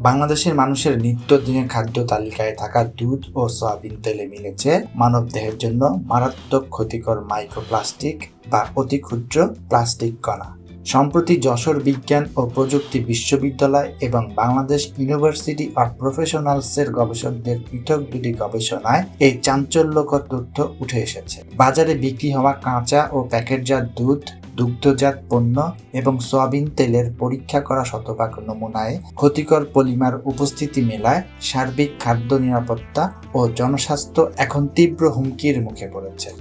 বাংলাদেশের মানুষের নিত্যদিনের খাদ্য তালিকায় থাকা দুধ ও সয়াবিন তেলে মিলেছে মানবদেহের জন্য মারাত্মক ক্ষতিকর মাইক্রোপ্লাস্টিক বা অতি ক্ষুদ্র প্লাস্টিক কণা। সম্প্রতি যশোর বিজ্ঞান ও প্রযুক্তি বিশ্ববিদ্যালয় এবং বাংলাদেশ ইউনিভার্সিটি অব প্রফেশনালসের গবেষকদের পৃথক দুটি গবেষণায় এই চাঞ্চল্যকর তথ্য উঠে এসেছে। বাজারে বিক্রি হওয়া কাঁচা ও প্যাকেটজাত দুধ, দুগ্ধজাত পণ্য এবং সয়াবিন তেলের পরীক্ষা করা শতভাগ নমুনায় ক্ষতিকর পলিমার উপস্থিতি মেলায় সার্বিক খাদ্য নিরাপত্তা ও জনস্বাস্থ্য এখন তীব্র হুমকির মুখে পড়েছে।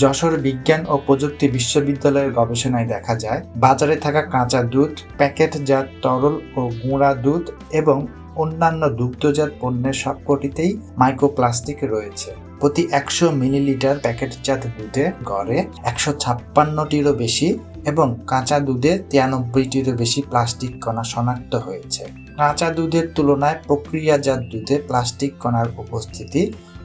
যশোর বিজ্ঞান ও প্রযুক্তি বিশ্ববিদ্যালয়ের গবেষণায় দেখা যায়, বাজারে থাকা কাঁচা দুধ, প্যাকেটজাত তরল ও গুঁড়া দুধ এবং অন্যান্য দুগ্ধজাত পণ্যের সবকটিতেই মাইক্রোপ্লাস্টিক রয়েছে। প্রতি 100 মিলিলিটার প্যাকেটজাত দুধে গড়ে 156টিরও বেশি এবং কাঁচা দুধে 93টিরও বেশি প্লাস্টিক কণা শনাক্ত হয়েছে। কাঁচা দুধের তুলনায় প্রক্রিয়াজাত দুধে প্লাস্টিক কণার উপস্থিতি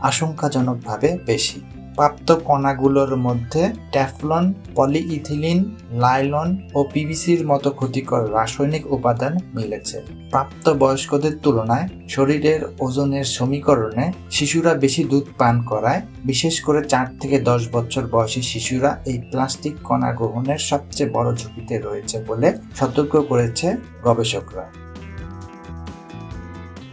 আশঙ্কাজনকভাবে বেশি। প্রাপ্ত কণাগুলোর মধ্যে ট্যাফলন, পলিইথিলিন, লাইলন ও পিভিসির মতো ক্ষতিকর রাসায়নিক উপাদান মিলেছে। প্রাপ্তবয়স্কদের তুলনায় শরীরের ওজনের সমীকরণে শিশুরা বেশি দুধ পান করায় বিশেষ করে 4 থেকে 10 বছর বয়সী শিশুরা এই প্লাস্টিক কণা গ্রহণের সবচেয়ে বড় ঝুঁকিতে রয়েছে বলে সতর্ক করেছে গবেষকরা।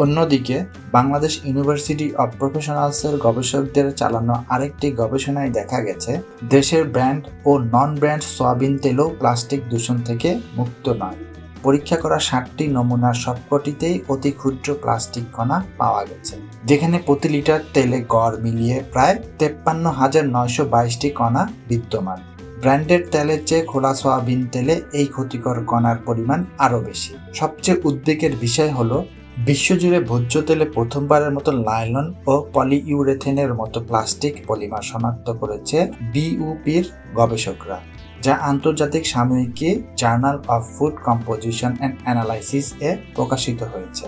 অন্যদিকে বাংলাদেশ ইউনিভার্সিটি অব প্রফেশনালসের গবেষকদের চালানো আরেকটি গবেষণায় দেখা গেছে, দেশের ব্র্যান্ড ও নন ব্র্যান্ড সয়াবিন তেলও প্লাস্টিক দূষণ থেকে মুক্ত নয়। পরীক্ষা করা 60টি নমুনার সবকটিতেই অতি ক্ষুদ্র প্লাস্টিক কণা পাওয়া গেছে, যেখানে প্রতি লিটার তেলে গড় মিলিয়ে প্রায় 53,922টি কণা বিদ্যমান। ব্র্যান্ডেড তেলের চেয়ে খোলা সয়াবিন তেলে এই ক্ষতিকর কণার পরিমাণ আরও বেশি। সবচেয়ে উদ্বেগের বিষয় হলো, বিশ্বজুড়ে ভোজ্য তেলে প্রথমবারের মতো লাইলন ও পলিইউরেথেনের মতো প্লাস্টিক পলিমার শনাক্ত করেছে বিইউপির গবেষকরা, যা আন্তর্জাতিক সাময়িকী journal of food composition and analysis এ প্রকাশিত হয়েছে।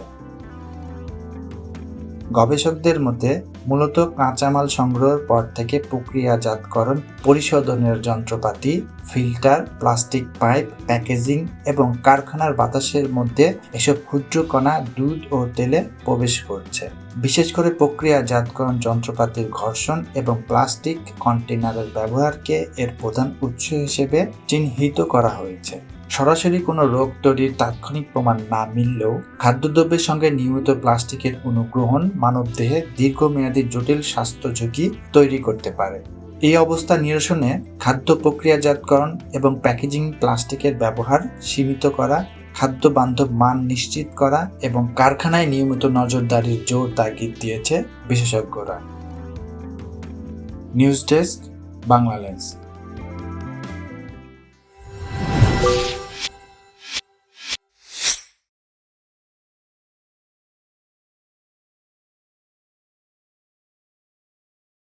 গবেষকদের মতে মূলত কাঁচামাল সংগ্রহের পর থেকে প্রক্রিয়াজাতকরণ, পরিশোধনের যন্ত্রপাতি, ফিল্টার, প্লাস্টিক পাইপ, প্যাকেজিং এবং কারখানার বাতাসের মধ্যে এসব ক্ষুদ্র কণা দুধ ও তেলে প্রবেশ করছে। বিশেষ করে প্রক্রিয়াজাতকরণ যন্ত্রপাতির ঘর্ষণ এবং প্লাস্টিক কন্টেনারের ব্যবহারকে এর প্রধান উৎস হিসেবে চিহ্নিত করা হয়েছে। সরাসরি কোনো রোগ তৈরির তাৎক্ষণিক প্রমাণ না মিললেও খাদ্যদ্রব্যের সঙ্গে নিয়মিত প্লাস্টিকের অনুগ্রহণ মানবদেহে দীর্ঘমেয়াদী জটিল স্বাস্থ্য ঝুঁকি তৈরি করতে পারে। এই অবস্থা নিরসনে খাদ্য প্রক্রিয়াজাতকরণ এবং প্যাকেজিং প্লাস্টিকের ব্যবহার সীমিত করা, খাদ্য বান্ধব মান নিশ্চিত করা এবং কারখানায় নিয়মিত নজরদারির জোর তাগিদ দিয়েছে বিশেষজ্ঞরা। News desk, বাংলালেন্স।